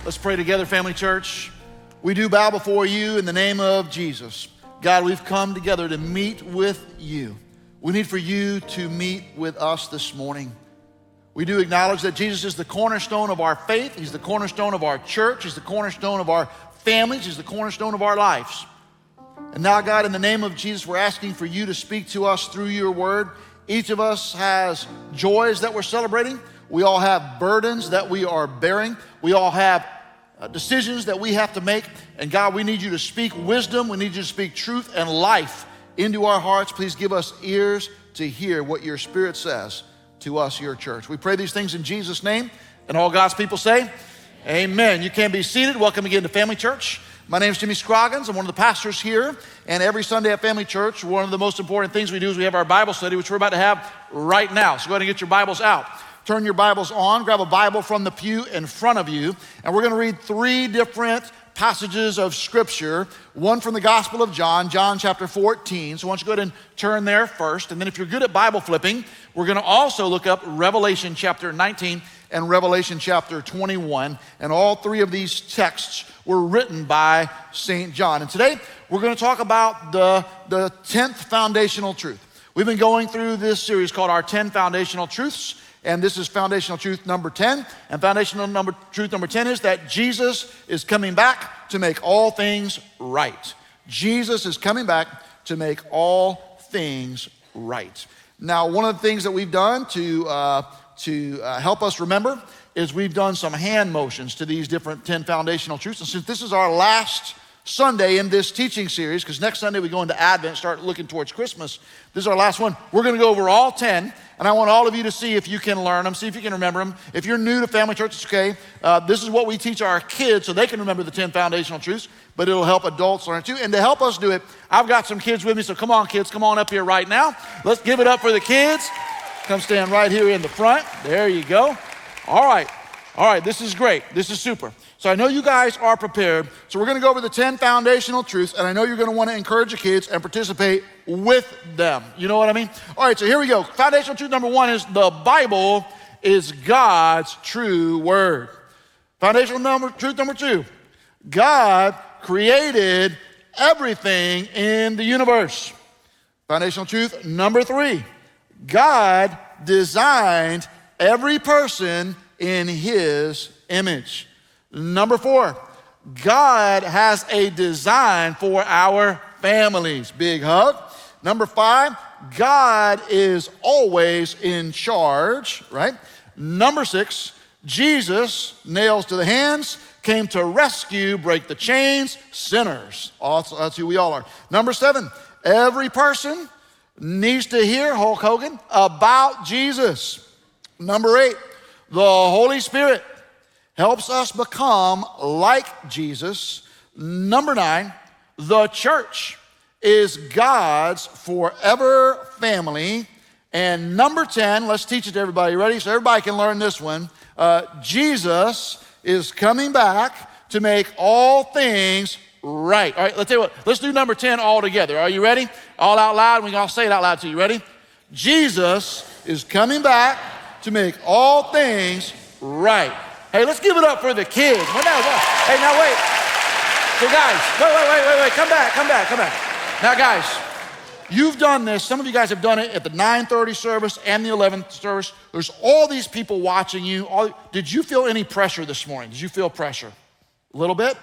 Let's pray together, Family Church. We do bow before you in the name of Jesus. God, we've come together to meet with you. We need for you to meet with us this morning. We do acknowledge that Jesus is the cornerstone of our faith. He's the cornerstone of our church. He's the cornerstone of our families. He's the cornerstone of our lives. And now, God, in the name of Jesus, we're asking for you to speak to us through your word. Each of us has joys that we're celebrating. We all have burdens that we are bearing. We all have decisions that we have to make. And God, we need you to speak wisdom. We need you to speak truth and life into our hearts. Please give us ears to hear what your Spirit says to us, your church. We pray these things in Jesus' name. And all God's people say, amen. You can be seated. Welcome again to Family Church. My name is Jimmy Scroggins. I'm one of the pastors here. And every Sunday at Family Church, one of the most important things we do is we have our Bible study, which we're about to have right now. So go ahead and get your Bibles out. Turn your Bibles on, grab a Bible from the pew in front of you, and we're going to read three different passages of Scripture, one from the Gospel of John, John chapter 14. So why don't you go ahead and turn there first, and then if you're good at Bible flipping, we're going to also look up Revelation chapter 19 and Revelation chapter 21, and all three of these texts were written by St. John. And today, we're going to talk about the 10th foundational truth. We've been going through this series called Our 10 Foundational Truths, and this is foundational truth number 10. And foundational truth number 10 is that Jesus is coming back to make all things right. Jesus is coming back to make all things right. Now, one of the things that we've done to help us remember is we've done some hand motions to these different 10 foundational truths. And since this is our last Sunday in this teaching series, because next Sunday we go into Advent, start looking towards Christmas, this is our last one. We're going to go over all 10, and I want all of you to see if you can learn them, see if you can remember them. If you're new to Family Church, it's okay. This is what we teach our kids so they can remember the 10 foundational truths, but it'll help adults learn it too. And to help us do it, I've got some kids with me, so come on, kids, come on up here right now. Let's give it up for the kids. Come stand right here in the front. There you go. All right, this is great. This is super. So I know you guys are prepared. So we're going to go over the 10 foundational truths, and I know you're going to want to encourage your kids and participate with them. You know what I mean? All right, so here we go. Foundational truth number 1 is the Bible is God's true word. Foundational truth number 2, God created everything in the universe. Foundational truth number 3, God designed every person in his image. Number 4, God has a design for our families. Big hug. Number 5, God is always in charge, right? Number 6, Jesus, nails to the hands, came to rescue, break the chains, sinners. Also, that's who we all are. Number 7, every person needs to hear, Hulk Hogan, about Jesus. Number 8, the Holy Spirit helps us become like Jesus. Number 9, the church is God's forever family. And number 10, let's teach it to everybody. Ready? So everybody can learn this one. Jesus is coming back to make all things right. All right, let's tell you what. Let's do number 10 all together. Are you ready? All out loud. We can all say it out loud to you. Ready? Jesus is coming back to make all things right. Hey, let's give it up for the kids. Hey, now wait. So guys, wait. Come back. Now guys, you've done this. Some of you guys have done it at the 9:30 service and the 11th service. There's all these people watching you. Did you feel any pressure this morning? Did you feel pressure? A little bit?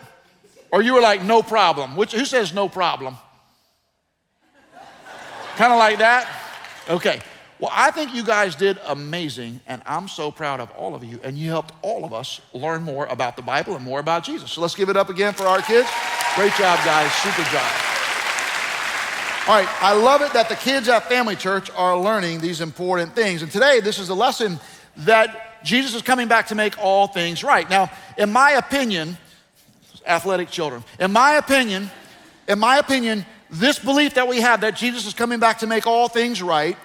Or you were like, no problem? Who says no problem? Kind of like that? Okay. Well, I think you guys did amazing, and I'm so proud of all of you, and you helped all of us learn more about the Bible and more about Jesus. So let's give it up again for our kids. Great job, guys. Super job. All right, I love it that the kids at Family Church are learning these important things. And today, this is a lesson that Jesus is coming back to make all things right. Now, in my opinion, athletic children, in my opinion, this belief that we have that Jesus is coming back to make all things right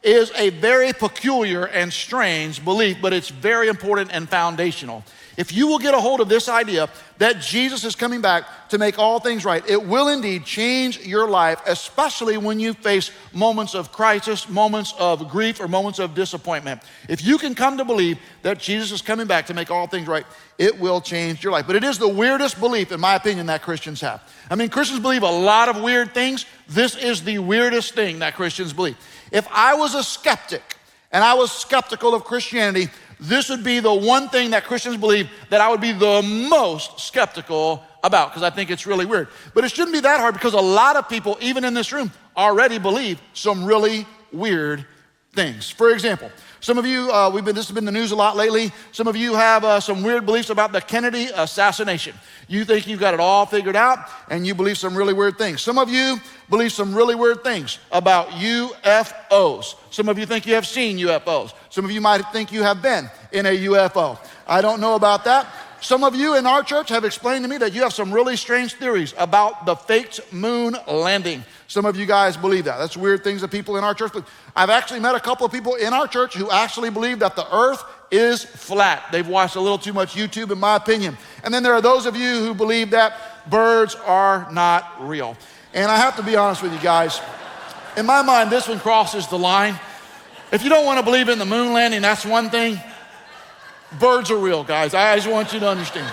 is a very peculiar and strange belief, but it's very important and foundational. If you will get a hold of this idea that Jesus is coming back to make all things right, it will indeed change your life, especially when you face moments of crisis, moments of grief, or moments of disappointment. If you can come to believe that Jesus is coming back to make all things right, it will change your life. But it is the weirdest belief, in my opinion, that Christians have. I mean, Christians believe a lot of weird things. This is the weirdest thing that Christians believe. If I was a skeptic and I was skeptical of Christianity, this would be the one thing that Christians believe that I would be the most skeptical about, because I think it's really weird. But it shouldn't be that hard, because a lot of people, even in this room, already believe some really weird things. For example, some of you, this has been in the news a lot lately. Some of you have some weird beliefs about the Kennedy assassination. You think you've got it all figured out, and you believe some really weird things. Some of you believe some really weird things about UFOs. Some of you think you have seen UFOs. Some of you might think you have been in a UFO. I don't know about that. Some of you in our church have explained to me that you have some really strange theories about the faked moon landing. Some of you guys believe that. That's weird things that people in our church believe. I've actually met a couple of people in our church who actually believe that the earth is flat. They've watched a little too much YouTube, in my opinion. And then there are those of you who believe that birds are not real. And I have to be honest with you guys. In my mind, this one crosses the line. If you don't want to believe in the moon landing, that's one thing. Birds are real, guys. I just want you to understand.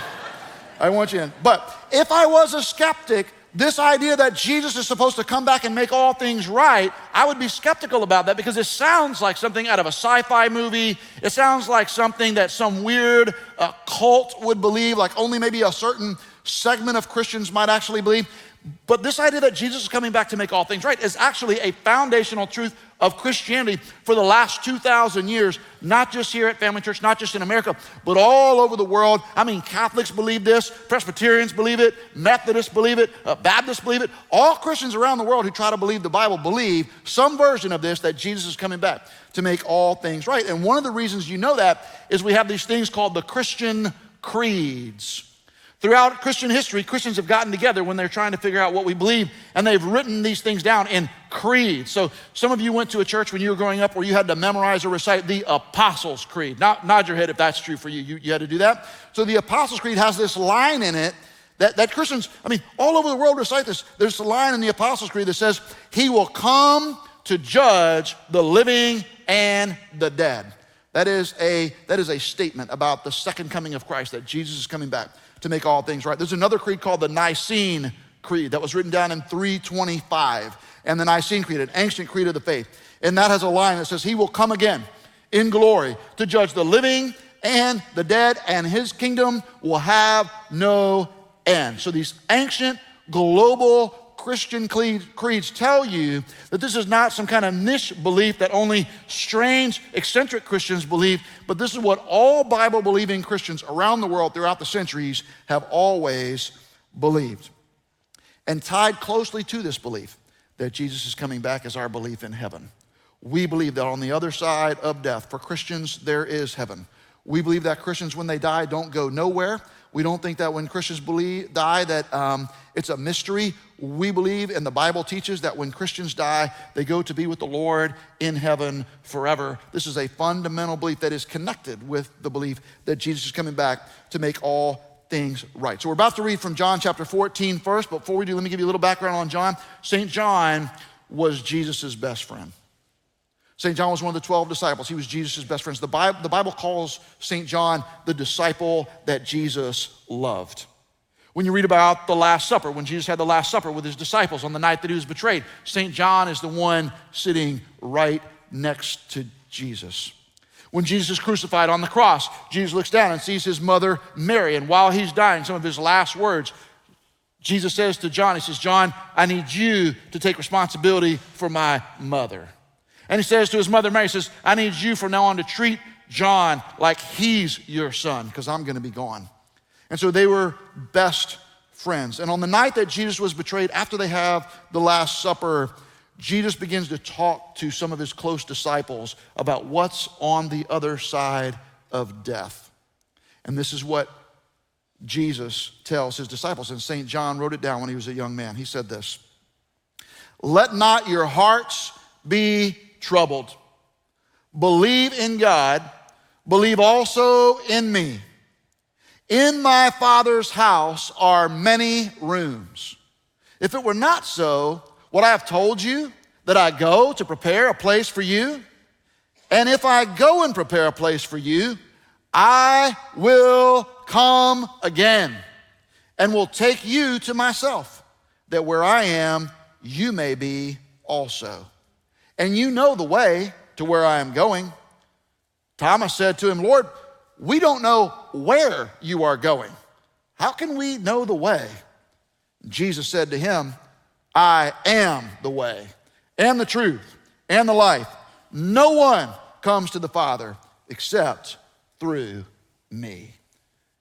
I want you in. But if I was a skeptic, this idea that Jesus is supposed to come back and make all things right, I would be skeptical about that, because it sounds like something out of a sci-fi movie. It sounds like something that some weird cult would believe, like only maybe a certain segment of Christians might actually believe. But this idea that Jesus is coming back to make all things right is actually a foundational truth of Christianity for the last 2,000 years, not just here at Family Church, not just in America, but all over the world. I mean, Catholics believe this, Presbyterians believe it, Methodists believe it, Baptists believe it. All Christians around the world who try to believe the Bible believe some version of this, that Jesus is coming back to make all things right. And one of the reasons you know that is we have these things called the Christian creeds. Throughout Christian history, Christians have gotten together when they're trying to figure out what we believe, and they've written these things down in creeds. So some of you went to a church when you were growing up where you had to memorize or recite the Apostles' Creed. Nod your head if that's true for you. You had to do that. So the Apostles' Creed has this line in it that Christians, I mean, all over the world recite this. There's a line in the Apostles' Creed that says, "He will come to judge the living and the dead." That is a statement about the second coming of Christ, that Jesus is coming back to make all things right. There's another creed called the Nicene Creed that was written down in 325. And the Nicene Creed, an ancient creed of the faith. And that has a line that says, "He will come again in glory to judge the living and the dead, and his kingdom will have no end." So these ancient global Christian creeds tell you that this is not some kind of niche belief that only strange, eccentric Christians believe, but this is what all Bible-believing Christians around the world throughout the centuries have always believed. And tied closely to this belief that Jesus is coming back is our belief in heaven. We believe that on the other side of death, for Christians, there is heaven. We believe that Christians, when they die, don't go nowhere. We don't think that when Christians die that it's a mystery. We believe, and the Bible teaches, that when Christians die, they go to be with the Lord in heaven forever. This is a fundamental belief that is connected with the belief that Jesus is coming back to make all things right. So we're about to read from John chapter 14 first. But before we do, let me give you a little background on John. St. John was Jesus' best friend. St. John was one of the 12 disciples. He was Jesus' best friend. The Bible calls St. John the disciple that Jesus loved. When you read about the Last Supper, when Jesus had the Last Supper with his disciples on the night that he was betrayed, St. John is the one sitting right next to Jesus. When Jesus is crucified on the cross, Jesus looks down and sees his mother Mary, and while he's dying, some of his last words, Jesus says to John, he says, "John, I need you to take responsibility for my mother." And he says to his mother Mary, he says, "I need you from now on to treat John like he's your son, because I'm gonna be gone." And so they were best friends. And on the night that Jesus was betrayed, after they have the Last Supper, Jesus begins to talk to some of his close disciples about what's on the other side of death. And this is what Jesus tells his disciples. And St. John wrote it down when he was a young man. He said this, "Let not your hearts be troubled. believe in God, believe also in me. In my Father's house are many rooms. If it were not so, would I have told you that I go to prepare a place for you? And if I go and prepare a place for you, I will come again and will take you to myself, that where I am, you may be also. And you know the way to where I am going. Thomas said to him, Lord, we don't know where you are going. How can we know the way? Jesus said to him, I am the way and the truth and the life. No one comes to the Father except through me.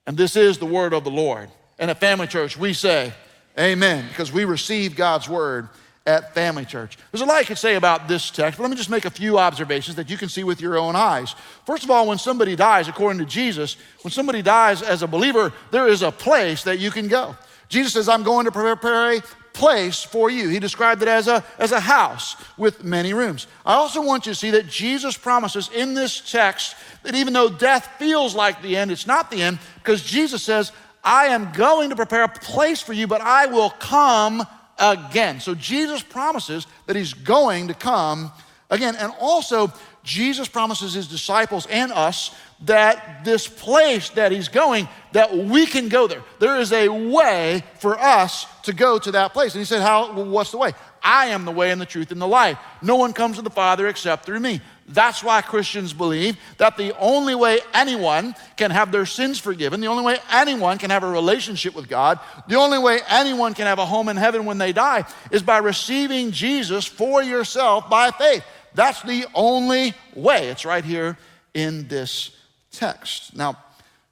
And this is the word of the Lord. And at Family Church, we say amen, because we receive God's word at Family Church. There's a lot I could say about this text, but let me just make a few observations that you can see with your own eyes. First of all, when somebody dies, according to Jesus, when somebody dies as a believer, there is a place that you can go. Jesus says, I'm going to prepare a place for you. He described it as a house with many rooms. I also want you to see that Jesus promises in this text that even though death feels like the end, it's not the end, because Jesus says, I am going to prepare a place for you, but I will come again. So Jesus promises that he's going to come again. And also, Jesus promises his disciples and us that this place that he's going, that we can go there. There is a way for us to go to that place. And he said, what's the way? I am the way and the truth and the life. No one comes to the Father except through me. That's why Christians believe that the only way anyone can have their sins forgiven, the only way anyone can have a relationship with God, the only way anyone can have a home in heaven when they die is by receiving Jesus for yourself by faith. That's the only way. It's right here in this text. Now,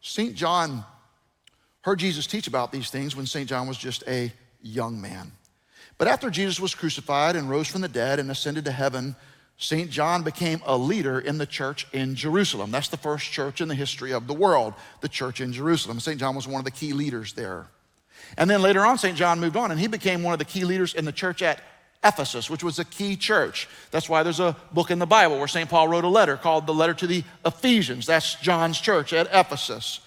St. John heard Jesus teach about these things when St. John was just a young man. But after Jesus was crucified and rose from the dead and ascended to heaven, St. John became a leader in the church in Jerusalem. That's the first church in the history of the world, the church in Jerusalem. St. John was one of the key leaders there. And then later on, St. John moved on and he became one of the key leaders in the church at Ephesus, which was a key church. That's why there's a book in the Bible where St. Paul wrote a letter called the Letter to the Ephesians. That's John's church at Ephesus.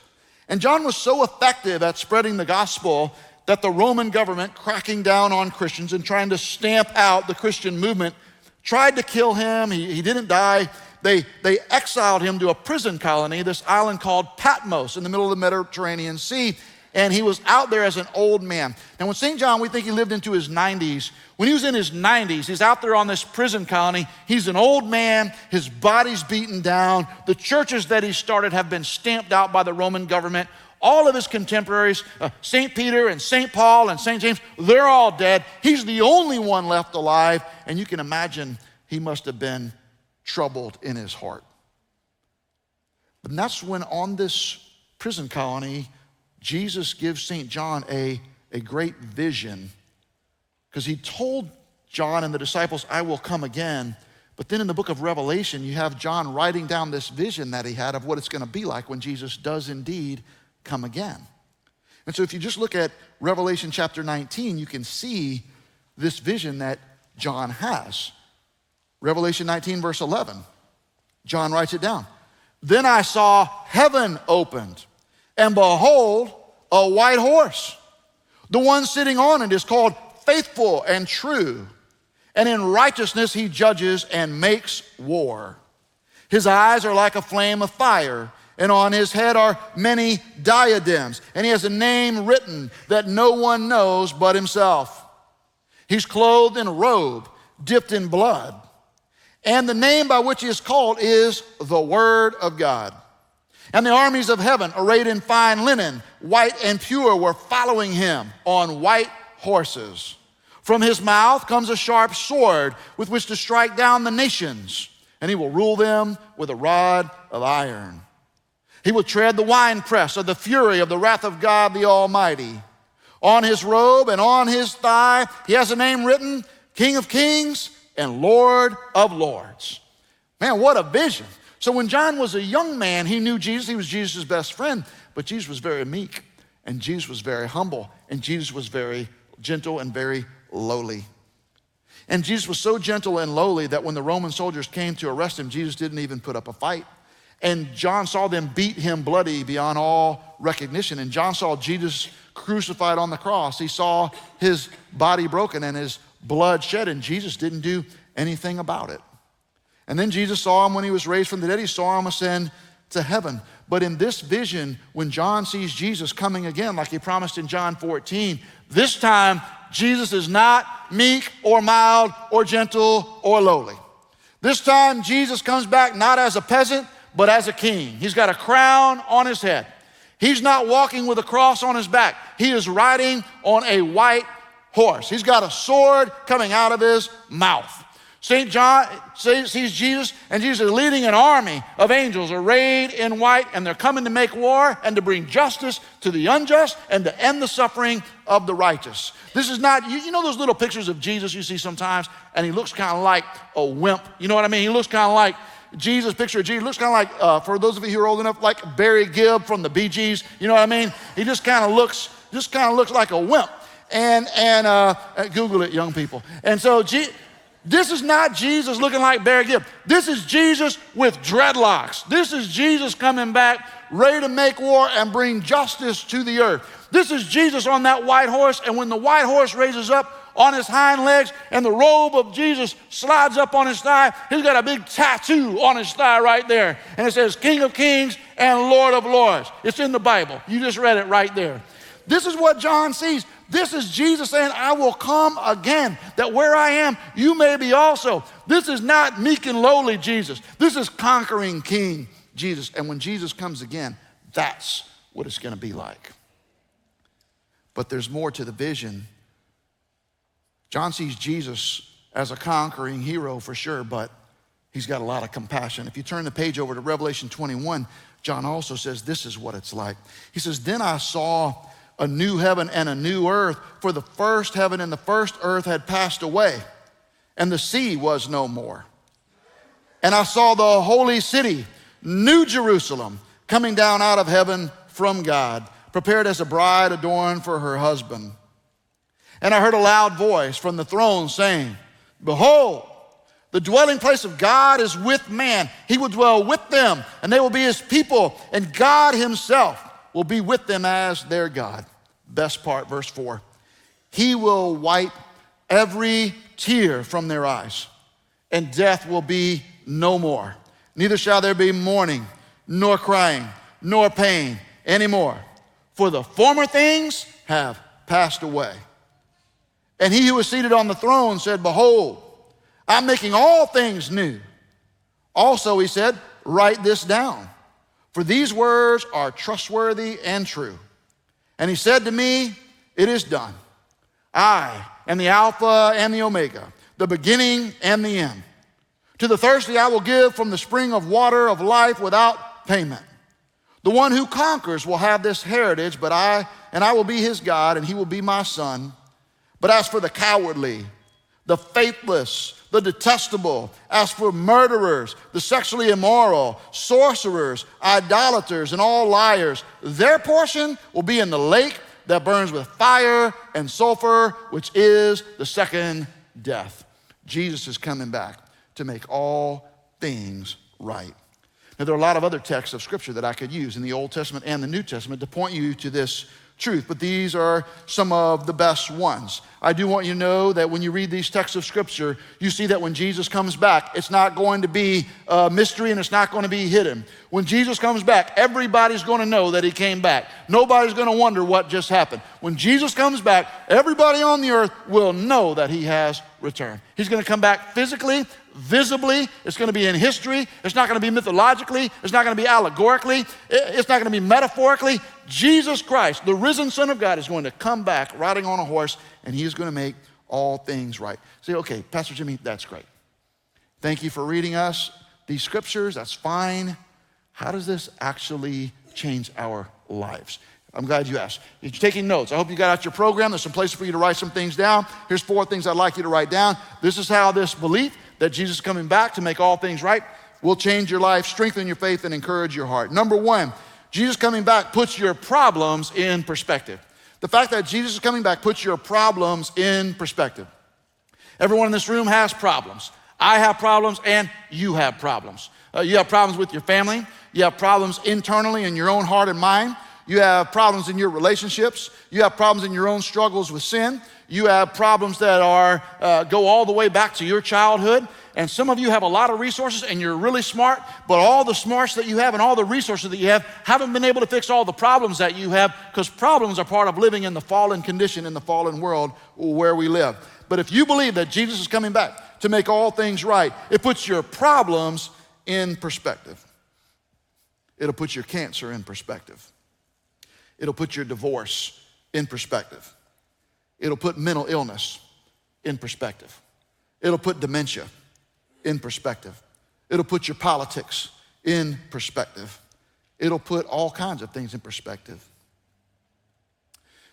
And John was so effective at spreading the gospel that the Roman government, cracking down on Christians and trying to stamp out the Christian movement, tried to kill him. He didn't die. They exiled him to a prison colony, this island called Patmos in the middle of the Mediterranean Sea. And he was out there as an old man. And when St. John, we think he lived into his 90s. When he was in his 90s, he's out there on this prison colony. He's an old man. His body's beaten down. The churches that he started have been stamped out by the Roman government. All of his contemporaries, St. Peter and St. Paul and St. James, they're all dead. He's the only one left alive. And you can imagine he must have been troubled in his heart. But that's when on this prison colony, Jesus gives St. John a great vision, because he told John and the disciples, I will come again. But then in the book of Revelation, you have John writing down this vision that he had of what it's going to be like when Jesus does indeed come again. And so if you just look at Revelation chapter 19, you can see this vision that John has. Revelation 19, verse 11, John writes it down. Then I saw heaven opened, and behold, a white horse. The one sitting on it is called Faithful and True, and in righteousness he judges and makes war. His eyes are like a flame of fire, and on his head are many diadems, and he has a name written that no one knows but himself. He's clothed in a robe dipped in blood, and the name by which he is called is the Word of God. And the armies of heaven, arrayed in fine linen, white and pure, were following him on white horses. From his mouth comes a sharp sword with which to strike down the nations, and he will rule them with a rod of iron. He will tread the winepress of the fury of the wrath of God the Almighty. On his robe and on his thigh, he has a name written, King of Kings and Lord of Lords. Man, what a vision. So when John was a young man, he knew Jesus. He was Jesus' best friend, but Jesus was very meek, and Jesus was very humble, and Jesus was very gentle and very lowly. And Jesus was so gentle and lowly that when the Roman soldiers came to arrest him, Jesus didn't even put up a fight. And John saw them beat him bloody beyond all recognition. And John saw Jesus crucified on the cross. He saw his body broken and his blood shed, and Jesus didn't do anything about it. And then Jesus saw him when he was raised from the dead. He saw him ascend to heaven. But in this vision, when John sees Jesus coming again, like he promised in John 14, this time Jesus is not meek or mild or gentle or lowly. This time Jesus comes back not as a peasant, but as a king. He's got a crown on his head. He's not walking with a cross on his back. He is riding on a white horse. He's got a sword coming out of his mouth. St. John sees Jesus, and Jesus is leading an army of angels arrayed in white, and they're coming to make war and to bring justice to the unjust and to end the suffering of the righteous. This is not, you know those little pictures of Jesus you see sometimes, and he looks kind of like a wimp. You know what I mean? He looks kind of like Jesus, picture of Jesus, looks kind of like, for those of you who are old enough, like Barry Gibb from the Bee Gees. You know what I mean? He just kind of looks like a wimp. And Google it, young people. And so this is not Jesus looking like Barry Gibb. This is Jesus with dreadlocks. This is Jesus coming back, ready to make war and bring justice to the earth. This is Jesus on that white horse, and when the white horse raises up on his hind legs and the robe of Jesus slides up on his thigh, he's got a big tattoo on his thigh right there. And it says, King of Kings and Lord of Lords. It's in the Bible. You just read it right there. This is what John sees. This is Jesus saying, I will come again, that where I am, you may be also. This is not meek and lowly Jesus. This is conquering King Jesus. And when Jesus comes again, that's what it's going to be like. But there's more to the vision. John sees Jesus as a conquering hero for sure, but he's got a lot of compassion. If you turn the page over to Revelation 21, John also says this is what it's like. He says, then I saw a new heaven and a new earth, for the first heaven and the first earth had passed away, and the sea was no more. And I saw the holy city, New Jerusalem, coming down out of heaven from God, prepared as a bride adorned for her husband. And I heard a loud voice from the throne saying, behold, the dwelling place of God is with man. He will dwell with them, and they will be his people, and God himself will be with them as their God. Best part, verse 4. He will wipe every tear from their eyes, and death will be no more. Neither shall there be mourning, nor crying, nor pain anymore, for the former things have passed away. And he who was seated on the throne said, behold, I'm making all things new. Also, he said, write this down, for these words are trustworthy and true. And he said to me, it is done. I am the Alpha and the Omega, the beginning and the end. To the thirsty I will give from the spring of water of life without payment. The one who conquers will have this heritage, but I will be his God, and he will be my son. But as for the cowardly, the faithless, the detestable, as for murderers, the sexually immoral, sorcerers, idolaters, and all liars, their portion will be in the lake that burns with fire and sulfur, which is the second death. Jesus is coming back to make all things right. Now, there are a lot of other texts of Scripture that I could use in the Old Testament and the New Testament to point you to this truth, but these are some of the best ones. I do want you to know that when you read these texts of Scripture, you see that when Jesus comes back, it's not going to be a mystery and it's not going to be hidden. When Jesus comes back, everybody's going to know that he came back. Nobody's going to wonder what just happened. When Jesus comes back, everybody on the earth will know that he has returned. He's going to come back physically, visibly. It's going to be in history. It's not going to be mythologically. It's not going to be allegorically. It's not going to be metaphorically. Jesus Christ, the risen Son of God, is going to come back riding on a horse, and he is going to make all things right. Say, okay, Pastor Jimmy, that's great. Thank you for reading us these scriptures. That's fine. How does this actually change our lives? I'm glad you asked. If you're taking notes, I hope you got out your program. There's some places for you to write some things down. Here's 4 things I'd like you to write down. This is how this belief that Jesus is coming back to make all things right will change your life, strengthen your faith, and encourage your heart. Number 1, Jesus coming back puts your problems in perspective. The fact that Jesus is coming back puts your problems in perspective. Everyone in this room has problems. I have problems and you have problems. You have problems with your family. You have problems internally in your own heart and mind. You have problems in your relationships. You have problems in your own struggles with sin. You have problems that go all the way back to your childhood. And some of you have a lot of resources and you're really smart, but all the smarts that you have and all the resources that you have haven't been able to fix all the problems that you have, because problems are part of living in the fallen condition in the fallen world where we live. But if you believe that Jesus is coming back to make all things right, it puts your problems in perspective. It'll put your cancer in perspective. It'll put your divorce in perspective. It'll put mental illness in perspective. It'll put dementia in perspective. It'll put your politics in perspective. It'll put all kinds of things in perspective.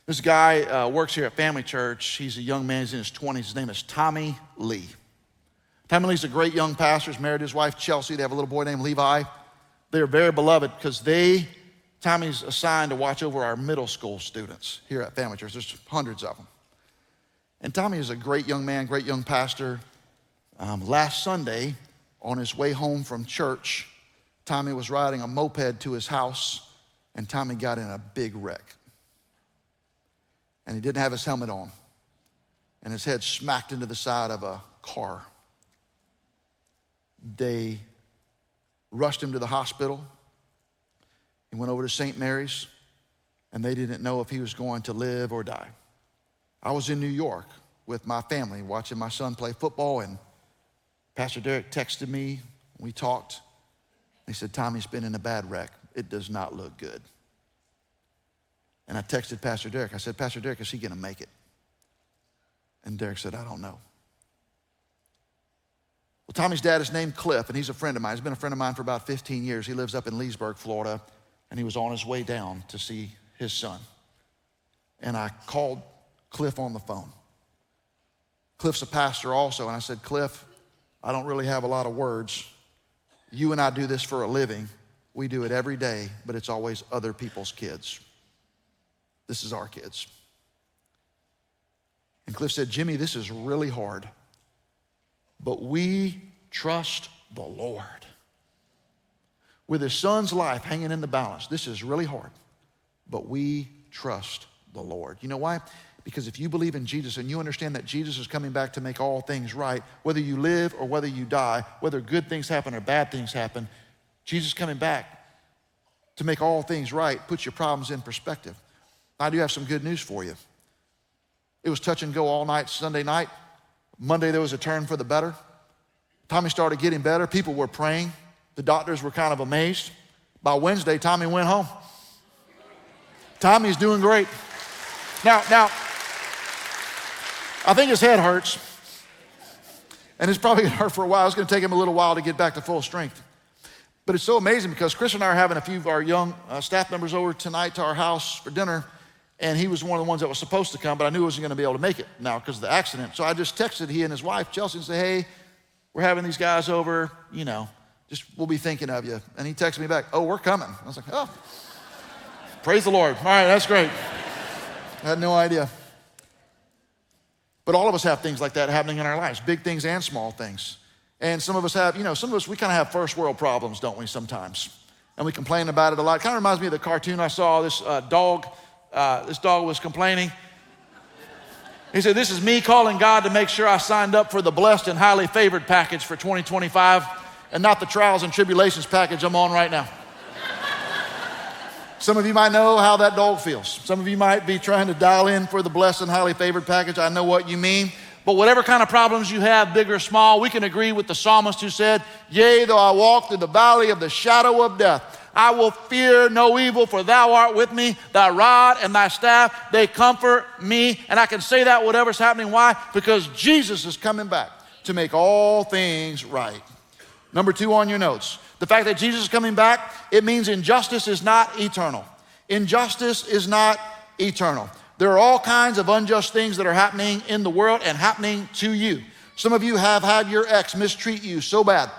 This guy works here at Family Church. He's a young man, he's in his 20s. His name is Tommy Lee. Tommy Lee's a great young pastor. He's married to his wife, Chelsea. They have a little boy named Levi. They're very beloved because Tommy's assigned to watch over our middle school students here at Family Church. There's hundreds of them. And Tommy is a great young man, great young pastor. Last Sunday, on his way home from church, Tommy was riding a moped to his house, and Tommy got in a big wreck. And he didn't have his helmet on, and his head smacked into the side of a car. They rushed him to the hospital. He went over to St. Mary's, and they didn't know if he was going to live or die. I was in New York with my family watching my son play football, and Pastor Derek texted me. We talked. He said, Tommy's been in a bad wreck. It does not look good. And I texted Pastor Derek. I said, Pastor Derek, is he going to make it? And Derek said, I don't know. Well, Tommy's dad is named Cliff, and he's a friend of mine. He's been a friend of mine for about 15 years. He lives up in Leesburg, Florida, and he was on his way down to see his son. And I called Cliff on the phone. Cliff's a pastor also, and I said, Cliff, I don't really have a lot of words. You and I do this for a living. We do it every day, but it's always other people's kids. This is our kids. And Cliff said, Jimmy, this is really hard, but we trust the Lord. With his son's life hanging in the balance, this is really hard, but we trust the Lord. You know why? Because if you believe in Jesus and you understand that Jesus is coming back to make all things right, whether you live or whether you die, whether good things happen or bad things happen, Jesus coming back to make all things right puts your problems in perspective. I do have some good news for you. It was touch and go all night Sunday night. Monday there was a turn for the better. Tommy started getting better. People were praying. The doctors were kind of amazed. By Wednesday, Tommy went home. Tommy's doing great. Now, I think his head hurts, and it's probably gonna hurt for a while. It's gonna take him a little while to get back to full strength. But it's so amazing because Chris and I are having a few of our young staff members over tonight to our house for dinner, and he was one of the ones that was supposed to come, but I knew he wasn't gonna be able to make it now because of the accident. So I just texted he and his wife, Chelsea, and said, hey, we're having these guys over, we'll be thinking of you. And he texted me back, oh, we're coming. I was like, oh, praise the Lord. All right, that's great. I had no idea. But all of us have things like that happening in our lives, big things and small things. And some of us have, we kind of have first world problems, don't we, sometimes? And we complain about it a lot. It kind of reminds me of the cartoon I saw. This dog was complaining. He said, this is me calling God to make sure I signed up for the blessed and highly favored package for 2025 and not the trials and tribulations package I'm on right now. Some of you might know how that dog feels. Some of you might be trying to dial in for the blessed and highly favored package. I know what you mean. But whatever kind of problems you have, big or small, we can agree with the psalmist who said, yea, though I walk through the valley of the shadow of death, I will fear no evil, for thou art with me. Thy rod and thy staff, they comfort me. And I can say that whatever's happening. Why? Because Jesus is coming back to make all things right. Number 2 on your notes. The fact that Jesus is coming back, it means injustice is not eternal. Injustice is not eternal. There are all kinds of unjust things that are happening in the world and happening to you. Some of you have had your ex mistreat you so bad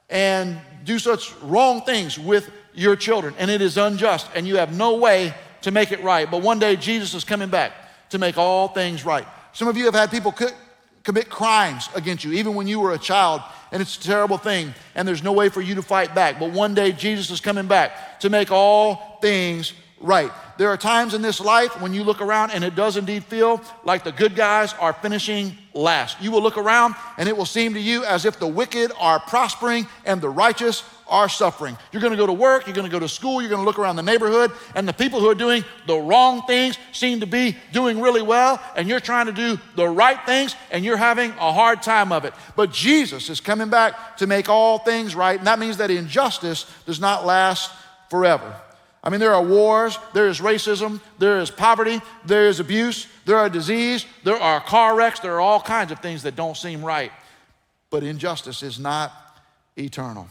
and do such wrong things with your children, and it is unjust, and you have no way to make it right. But one day Jesus is coming back to make all things right. Some of you have had people commit crimes against you, even when you were a child, and it's a terrible thing, and there's no way for you to fight back. But one day, Jesus is coming back to make all things right. There are times in this life when you look around and it does indeed feel like the good guys are finishing last. You will look around and it will seem to you as if the wicked are prospering and the righteous are suffering. You're going to go to work, you're going to go to school, you're going to look around the neighborhood, and the people who are doing the wrong things seem to be doing really well, and you're trying to do the right things and you're having a hard time of it. But Jesus is coming back to make all things right, and that means that injustice does not last forever. I mean, there are wars, there is racism, there is poverty, there is abuse, there are disease, there are car wrecks, there are all kinds of things that don't seem right. But injustice is not eternal.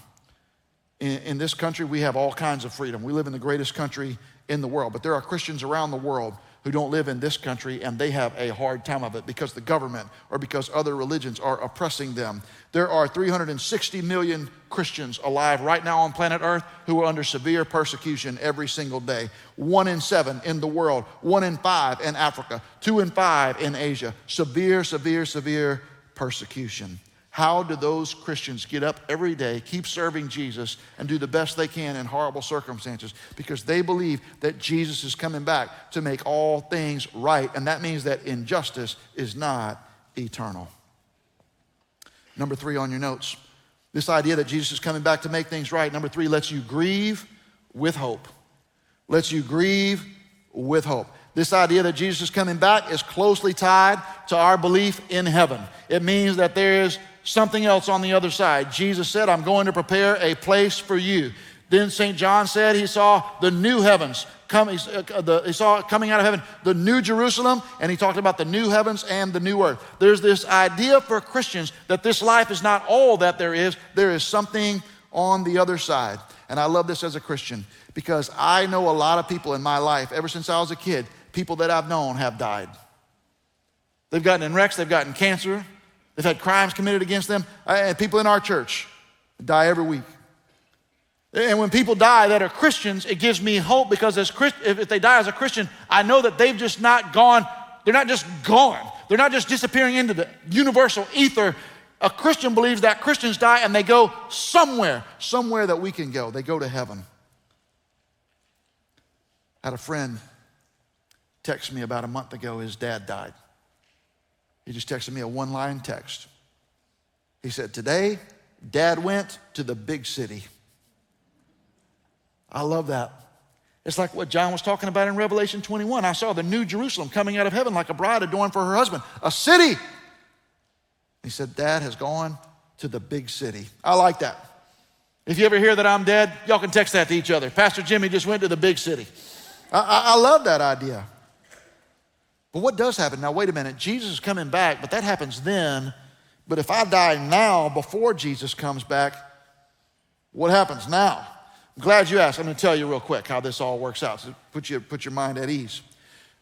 In this country, we have all kinds of freedom. We live in the greatest country in the world, but there are Christians around the world who don't live in this country, and they have a hard time of it because the government or because other religions are oppressing them. There are 360 million Christians alive right now on planet Earth who are under severe persecution every single day. 1 in 7 in the world, 1 in 5 in Africa, 2 in 5 in Asia. Severe, severe, severe persecution. How do those Christians get up every day, keep serving Jesus, and do the best they can in horrible circumstances? Because they believe that Jesus is coming back to make all things right, and that means that injustice is not eternal. Number 3 on your notes, this idea that Jesus is coming back to make things right. Number 3 lets you grieve with hope. Lets you grieve with hope. This idea that Jesus is coming back is closely tied to our belief in heaven. It means that there is something else on the other side. Jesus said, I'm going to prepare a place for you. Then St. John said he saw the new heavens he saw coming out of heaven, the new Jerusalem, and he talked about the new heavens and the new earth. There's this idea for Christians that this life is not all that there is something on the other side. And I love this as a Christian because I know a lot of people in my life, ever since I was a kid, people that I've known have died. They've gotten in wrecks, they've gotten cancer, they've had crimes committed against them, and people in our church die every week. And when people die that are Christians, it gives me hope because if they die as a Christian, I know that they've just not gone, they're not just gone. They're not just disappearing into the universal ether. A Christian believes that Christians die and they go somewhere that we can go. They go to heaven. I had a friend text me about a month ago, his dad died. He just texted me a one-line text. He said, today, Dad went to the big city. I love that. It's like what John was talking about in Revelation 21. I saw the new Jerusalem coming out of heaven like a bride adorned for her husband, a city. He said, Dad has gone to the big city. I like that. If you ever hear that I'm dead, y'all can text that to each other. Pastor Jimmy just went to the big city. I love that idea. But what does happen? Now, wait a minute. Jesus is coming back, but that happens then. But if I die now before Jesus comes back, what happens now? I'm glad you asked. I'm going to tell you real quick how this all works out. So put your mind at ease.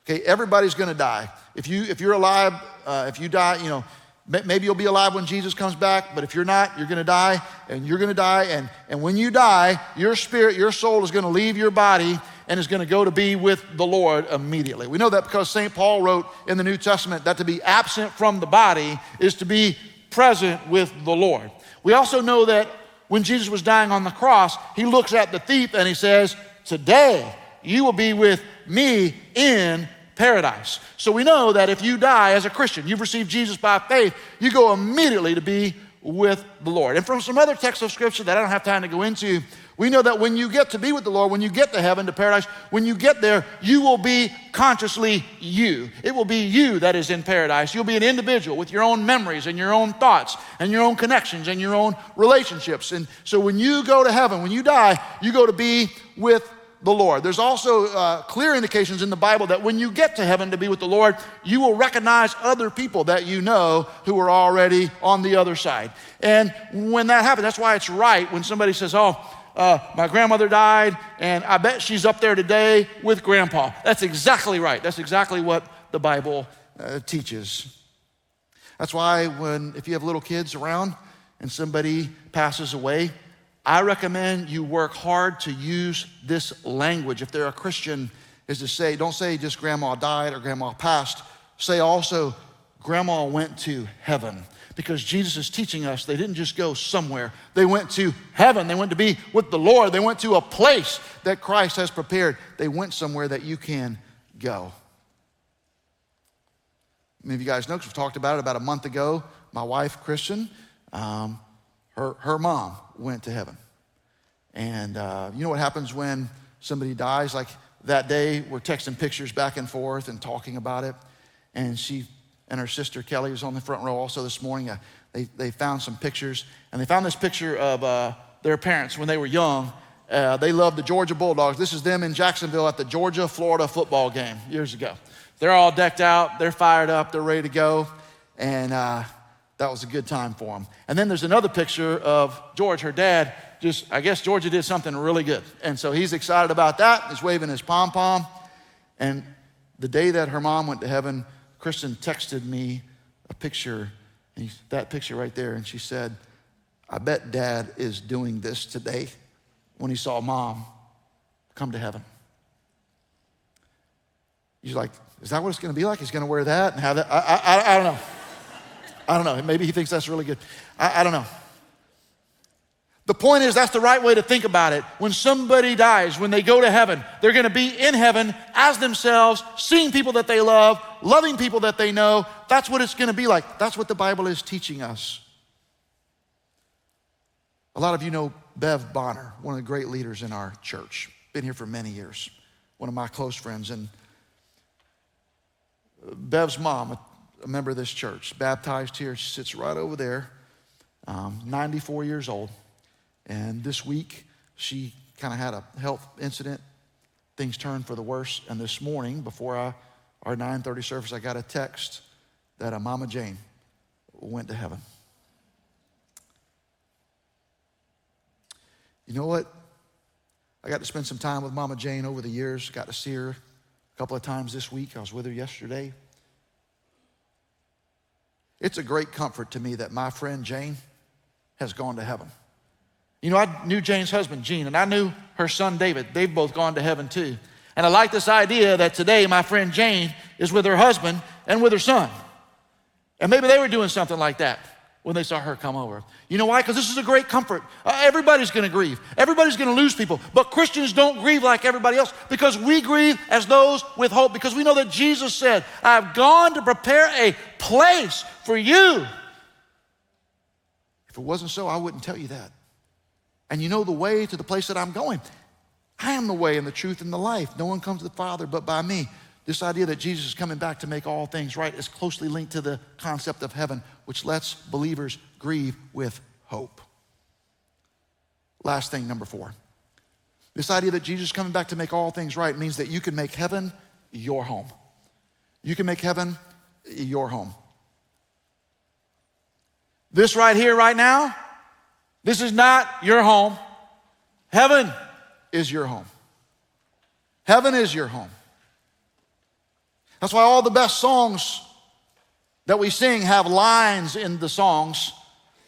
Okay, everybody's going to die. If you're alive, if you die, you know, maybe you'll be alive when Jesus comes back, but if you're not, you're going to die, and you're going to die, and when you die, your spirit, your soul is going to leave your body and is going to go to be with the Lord immediately. We know that because St. Paul wrote in the New Testament that to be absent from the body is to be present with the Lord. We also know that when Jesus was dying on the cross, he looks at the thief and he says, today you will be with me in paradise. So we know that if you die as a Christian, you've received Jesus by faith, you go immediately to be with the Lord. And from some other texts of Scripture that I don't have time to go into, we know that when you get to be with the Lord, when you get to heaven, to paradise, when you get there, you will be consciously you. It will be you that is in paradise. You'll be an individual with your own memories and your own thoughts and your own connections and your own relationships. And so when you go to heaven, when you die, you go to be with the Lord. There's also clear indications in the Bible that when you get to heaven to be with the Lord, you will recognize other people that you know who are already on the other side. And when that happens, that's why it's right when somebody says, my grandmother died, and I bet she's up there today with Grandpa. That's exactly right. That's exactly what the Bible teaches. That's why if you have little kids around and somebody passes away, I recommend you work hard to use this language. If they're a Christian, is to say, don't say just Grandma died or Grandma passed. Say also, Grandma went to heaven, because Jesus is teaching us they didn't just go somewhere. They went to heaven. They went to be with the Lord. They went to a place that Christ has prepared. They went somewhere that you can go. Many of you guys know, because we've talked about it about a month ago. My wife, Kristen, her mom went to heaven. And you know what happens when somebody dies? Like that day, we're texting pictures back and forth and talking about it. And she and her sister Kelly was on the front row also this morning. They found some pictures, and they found this picture of their parents when they were young. They loved the Georgia Bulldogs. This is them in Jacksonville at the Georgia-Florida football game years ago. They're all decked out, they're fired up, they're ready to go, and that was a good time for them. And then there's another picture of George, her dad. I guess Georgia did something really good, and so he's excited about that. He's waving his pom-pom, and the day that her mom went to heaven, Kristen texted me a picture, and that picture right there, and she said, I bet Dad is doing this today when he saw Mom come to heaven. He's like, is that what it's gonna be like? He's gonna wear that and have that? I don't know. I don't know, maybe he thinks that's really good. I don't know. The point is, that's the right way to think about it. When somebody dies, when they go to heaven, they're gonna be in heaven as themselves, seeing people that they love, loving people that they know. That's what it's gonna be like. That's what the Bible is teaching us. A lot of you know Bev Bonner, one of the great leaders in our church. Been here for many years, one of my close friends. And Bev's mom, a member of this church, baptized here. She sits right over there, 94 years old. And this week, she kind of had a health incident. Things turned for the worse. And this morning, before our 9:30 service, I got a text that Mama Jane went to heaven. You know what? I got to spend some time with Mama Jane over the years. Got to see her a couple of times this week. I was with her yesterday. It's a great comfort to me that my friend Jane has gone to heaven. You know, I knew Jane's husband, Gene, and I knew her son, David. They've both gone to heaven too. And I like this idea that today my friend Jane is with her husband and with her son. And maybe they were doing something like that when they saw her come over. You know why? Because this is a great comfort. Everybody's gonna grieve. Everybody's gonna lose people. But Christians don't grieve like everybody else, because we grieve as those with hope, because we know that Jesus said, I've gone to prepare a place for you. If it wasn't so, I wouldn't tell you that. And you know the way to the place that I'm going. I am the way and the truth and the life. No one comes to the Father but by me. This idea that Jesus is coming back to make all things right is closely linked to the concept of heaven, which lets believers grieve with hope. Last thing, number 4. This idea that Jesus is coming back to make all things right means that you can make heaven your home. You can make heaven your home. This right here, right now, this is not your home. Heaven is your home. Heaven is your home. That's why all the best songs that we sing have lines in the songs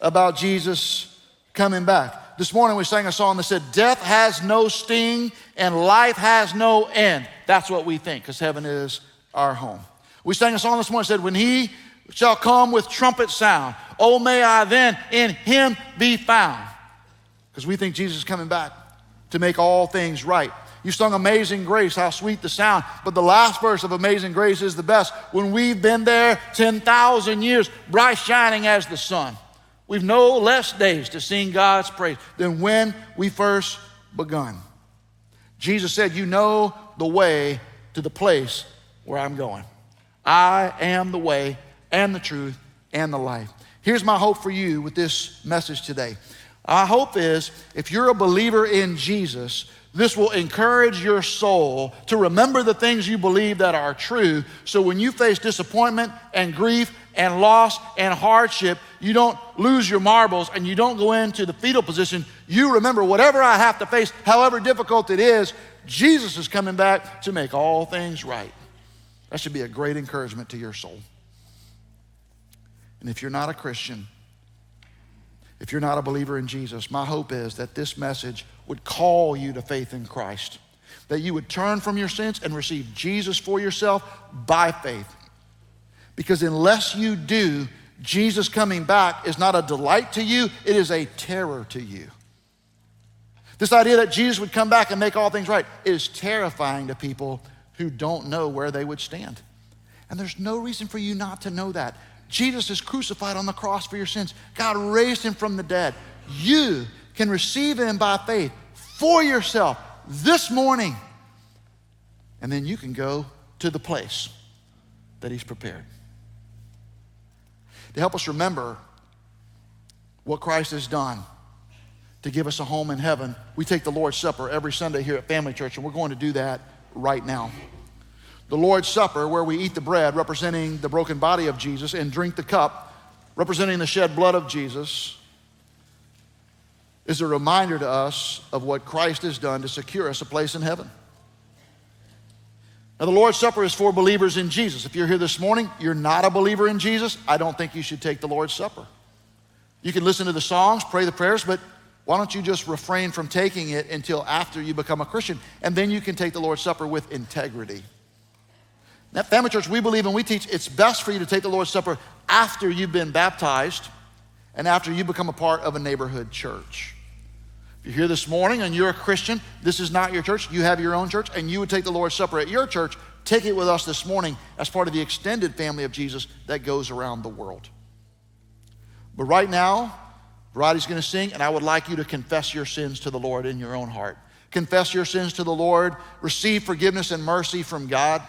about Jesus coming back. This morning we sang a song that said, death has no sting and life has no end. That's what we think, because heaven is our home. We sang a song this morning that said, when he shall come with trumpet sound, oh, may I then in him be found. Because we think Jesus is coming back to make all things right. You sung Amazing Grace, how sweet the sound. But the last verse of Amazing Grace is the best. When we've been there 10,000 years, bright shining as the sun, we've no less days to sing God's praise than when we first begun. Jesus said, you know the way to the place where I'm going. I am the way and the truth and the life. Here's my hope for you with this message today. Our hope is, if you're a believer in Jesus, this will encourage your soul to remember the things you believe that are true, so when you face disappointment and grief and loss and hardship, you don't lose your marbles and you don't go into the fetal position. You remember, whatever I have to face, however difficult it is, Jesus is coming back to make all things right. That should be a great encouragement to your soul. And if you're not a Christian, if you're not a believer in Jesus, my hope is that this message would call you to faith in Christ, that you would turn from your sins and receive Jesus for yourself by faith, Because unless you do, Jesus coming back is not a delight to you, it is a terror to you. This idea that Jesus would come back and make all things right is terrifying to people who don't know where they would stand. And there's no reason for you not to know that. Jesus is crucified on the cross for your sins. God raised him from the dead. You can receive him by faith for yourself this morning. And then you can go to the place that he's prepared. To help us remember what Christ has done to give us a home in heaven, we take the Lord's Supper every Sunday here at Family Church, and we're going to do that right now. The Lord's Supper, where we eat the bread representing the broken body of Jesus and drink the cup representing the shed blood of Jesus, is a reminder to us of what Christ has done to secure us a place in heaven. Now, the Lord's Supper is for believers in Jesus. If you're here this morning, you're not a believer in Jesus, I don't think you should take the Lord's Supper. You can listen to the songs, pray the prayers, but why don't you just refrain from taking it until after you become a Christian, and then you can take the Lord's Supper with integrity. Now, Family Church, we believe and we teach it's best for you to take the Lord's Supper after you've been baptized and after you become a part of a neighborhood church. If you're here this morning and you're a Christian, this is not your church, you have your own church, and you would take the Lord's Supper at your church, take it with us this morning as part of the extended family of Jesus that goes around the world. But right now, Roddy's gonna sing, and I would like you to confess your sins to the Lord in your own heart. Confess your sins to the Lord, receive forgiveness and mercy from God.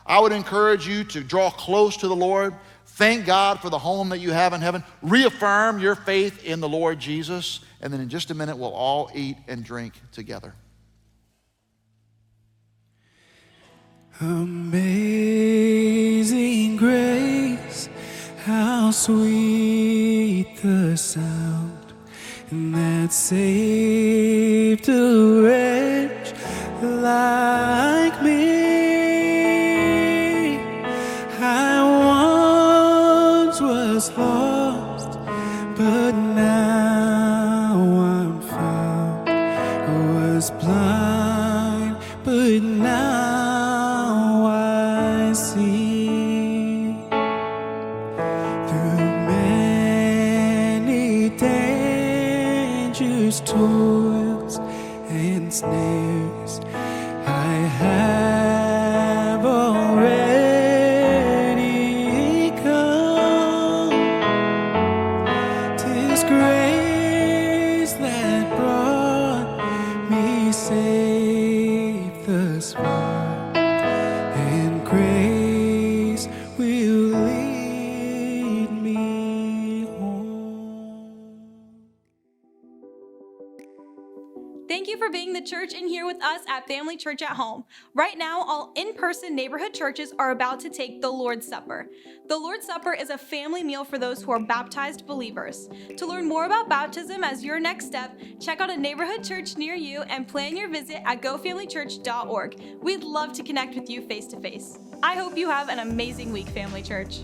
I would encourage you to draw close to the Lord, thank God for the home that you have in heaven, reaffirm your faith in the Lord Jesus, and then in just a minute, we'll all eat and drink together. Amazing grace, how sweet the sound that saved a wretch like me. I once was lost, but now I'm found. I was blind, but now I see. Through many dangers, toils, and snares, I have already come. 'Tis grace that brought me safe thus far, and grace will lead me home. Thank you for being the church in here with us at Family Church at Home. Right now, all in-person neighborhood churches are about to take the Lord's Supper. The Lord's Supper is a family meal for those who are baptized believers. To learn more about baptism as your next step, check out a neighborhood church near you and plan your visit at gofamilychurch.org. We'd love to connect with you face to face. I hope you have an amazing week, Family Church.